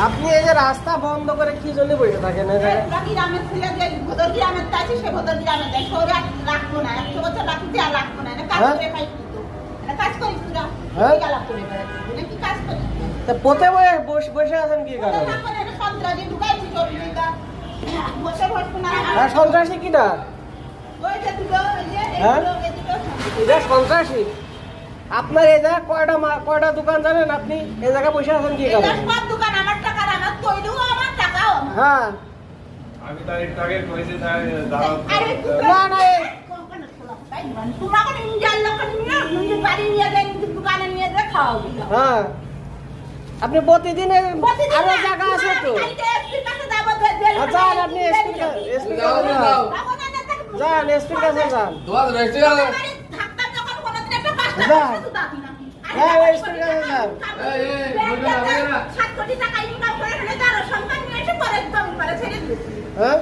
আপনি এই যে রাস্তা বন্ধ করে কি জন্য বসে থাকেন? গ্রামের ছেলে যে ভোদর গ্রামের আছে সে ভোদর গ্রামে যায়, শহরে রাখবো না, 100 বছর রাখতে আর রাখবো না, কাজ করে খাই কিন্তু কাজ করিস তোরা গালা করে বেড়াচ্ছিস কি কাজ করিস? তা পথে বসে আছেন কি কারণে? সন্ত্রাসী ঢুকাইছি চব্বিশটা বসে বসবো না। সন্ত্রাসী কিনা? ওই যে দুটো এটা সন্ত্রাসী। আপনার এই জায়গায় কয়টা দোকান জানেন? আপনি এই জায়গায় বসে আছেন কি কারণে? সব দোকান আমার টাকা, আমার তৈরিও আমার টাকাও আমার। হ্যাঁ আমি তার একটু আগে কইছি তাই দাঁড়াও। না না তোমরা কোন ইন্ডিয়ান লোক নিয়ে নিজের বাড়ি নিয়ে যায়, নিজের দোকানে নিয়ে যায় খাওয়া। হ্যাঁ আপনি প্রতিদিন আরো জায়গা আছে তো। যান আপনি এসপির কাছে যান, এসপির কাছে যান। হ্যাঁ এসপির কাছে যান। 7 কোটি টাকা ইনকাম করে ফেলে, তার সন্তান নিয়ে এসে পরে একদম করে ছেড়ে দিচ্ছে। হ্যাঁ